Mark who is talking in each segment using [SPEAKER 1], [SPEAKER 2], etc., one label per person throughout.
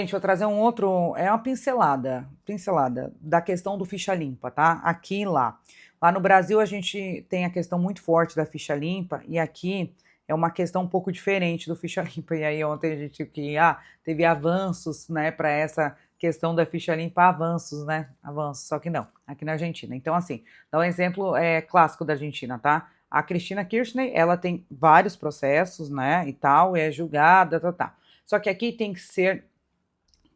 [SPEAKER 1] Gente, vou trazer um outro, é uma pincelada da questão do ficha limpa, tá? Aqui e lá. Lá no Brasil a gente tem a questão muito forte da ficha limpa e aqui é uma questão um pouco diferente do ficha limpa. E aí ontem a gente teve avanços, né, para essa questão da ficha limpa, avanços, né? Avanços, só que não, aqui na Argentina. Então, assim, dá um exemplo clássico da Argentina, tá? A Cristina Kirchner, ela tem vários processos, né, e tal, é julgada, tá. Só que aqui tem que ser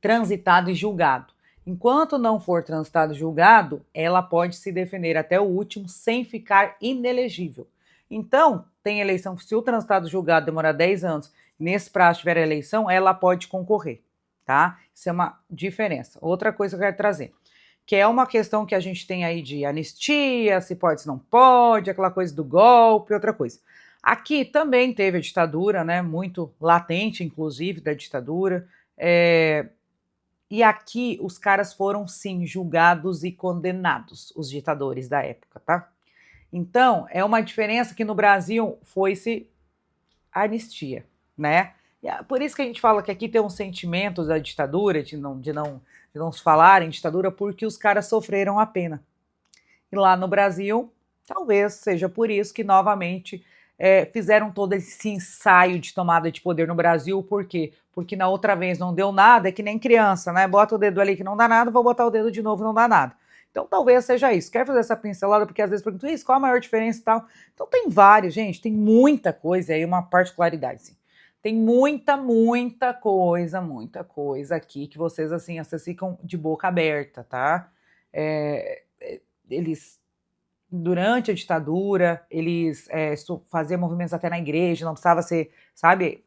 [SPEAKER 1] transitado e julgado. Enquanto não for transitado e julgado, ela pode se defender até o último sem ficar inelegível. Então, tem eleição, se o transitado e julgado demorar 10 anos, nesse prazo tiver eleição, ela pode concorrer, tá? Isso é uma diferença. Outra coisa que eu quero trazer, que é uma questão que a gente tem aí de anistia, se pode, se não pode, aquela coisa do golpe, outra coisa. Aqui também teve a ditadura, né, muito latente, inclusive, da ditadura, e aqui os caras foram sim julgados e condenados, os ditadores da época, tá? Então, é uma diferença que no Brasil foi-se anistia, né? Por isso que a gente fala que aqui tem um sentimento da ditadura, de não se falar em ditadura, porque os caras sofreram a pena. E lá no Brasil, talvez seja por isso que novamente fizeram todo esse ensaio de tomada de poder no Brasil. Por quê? Porque na outra vez não deu nada, é que nem criança, né? Bota o dedo ali que não dá nada, vou botar o dedo de novo, não dá nada. Então talvez seja isso. Quero fazer essa pincelada porque às vezes perguntam isso, qual a maior diferença e tal. Então tem vários, gente, tem muita coisa aí, uma particularidade, sim. Tem muita coisa aqui que vocês, assim, vocês ficam de boca aberta, tá? Eles durante a ditadura, eles faziam movimentos até na igreja, não precisava ser, sabe?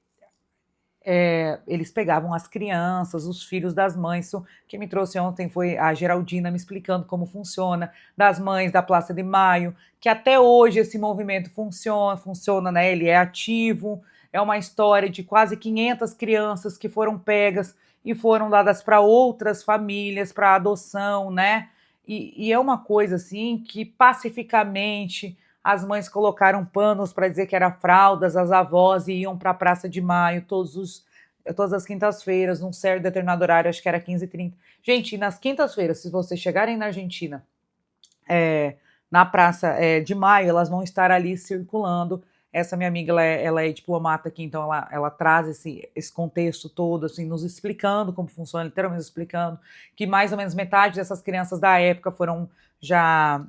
[SPEAKER 1] Eles pegavam as crianças, os filhos das mães. Isso que me trouxe ontem foi a Geraldina me explicando como funciona, das mães da Praça de Maio, que até hoje esse movimento funciona, né? Ele é ativo, é uma história de quase 500 crianças que foram pegas e foram dadas para outras famílias, para adoção, né? E é uma coisa assim que pacificamente as mães colocaram panos para dizer que era fraldas, as avós iam para a Praça de Maio todas as quintas-feiras, num certo determinado horário, acho que era 15h30. Gente, nas quintas-feiras, se vocês chegarem na Argentina, na Praça de Maio, elas vão estar ali circulando. Essa minha amiga, ela é diplomata aqui, então ela traz esse contexto todo, assim, nos explicando como funciona, literalmente explicando que mais ou menos metade dessas crianças da época foram já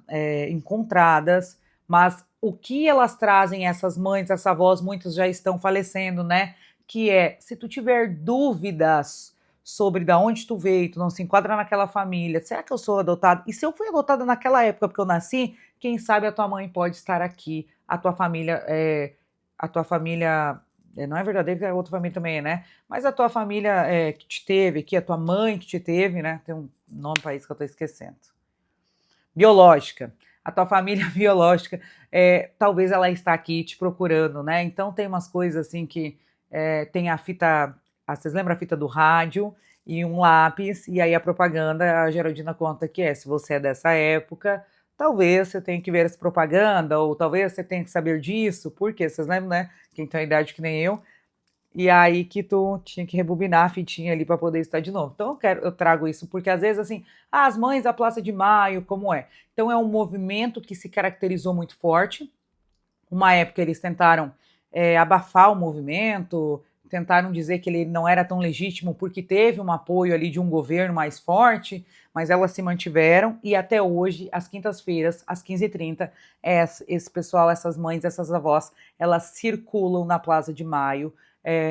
[SPEAKER 1] encontradas, mas o que elas trazem, essas mães, essas avós, muitas já estão falecendo, né? Que se tu tiver dúvidas sobre de onde tu veio, tu não se enquadra naquela família, será que eu sou adotada? E se eu fui adotada naquela época porque eu nasci, quem sabe a tua mãe pode estar aqui, a tua família, não é verdadeira, porque a outra família também né? Mas a tua família que te teve aqui, a tua mãe que te teve, né? Tem um nome para isso que eu tô esquecendo. Biológica. A tua família biológica, talvez ela está aqui te procurando, né? Então tem umas coisas assim que tem a fita, vocês lembram a fita do rádio e um lápis, e aí a propaganda, a Geraldina conta que se você é dessa época, talvez você tenha que ver essa propaganda, ou talvez você tenha que saber disso, porque vocês lembram, né? Quem tem a idade que nem eu, e aí que tu tinha que rebobinar a fitinha ali para poder estar de novo. Então eu trago isso porque às vezes assim, as mães da Praça de Maio, como é? Então é um movimento que se caracterizou muito forte. Uma época eles tentaram abafar o movimento, tentaram dizer que ele não era tão legítimo porque teve um apoio ali de um governo mais forte, mas elas se mantiveram e até hoje, às quintas-feiras, às 15h30, esse pessoal, essas mães, essas avós, elas circulam na Praça de Maio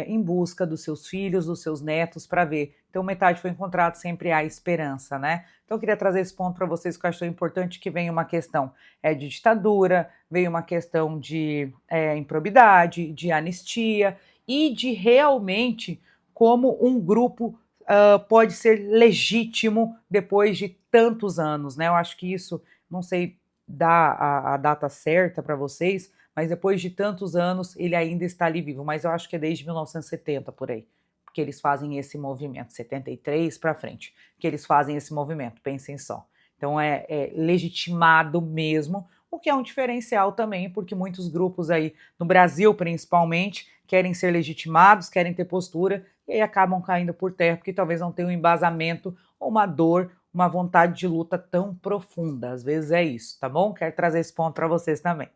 [SPEAKER 1] em busca dos seus filhos, dos seus netos, para ver. Então, metade foi encontrado, sempre há esperança, né? Então, eu queria trazer esse ponto para vocês, que eu acho importante, que vem uma questão de ditadura, veio uma questão de improbidade, de anistia e de realmente como um grupo pode ser legítimo depois de tantos anos, né? Eu acho que isso, não sei dar a data certa para vocês, mas depois de tantos anos ele ainda está ali vivo, mas eu acho que é desde 1970 por aí, que eles fazem esse movimento, 73 para frente, que eles fazem esse movimento, pensem só. Então é legitimado mesmo, o que é um diferencial também, porque muitos grupos aí, no Brasil principalmente, querem ser legitimados, querem ter postura, e aí acabam caindo por terra, porque talvez não tenham um embasamento ou uma dor, uma vontade de luta tão profunda. Às vezes é isso, tá bom? Quero trazer esse ponto para vocês também.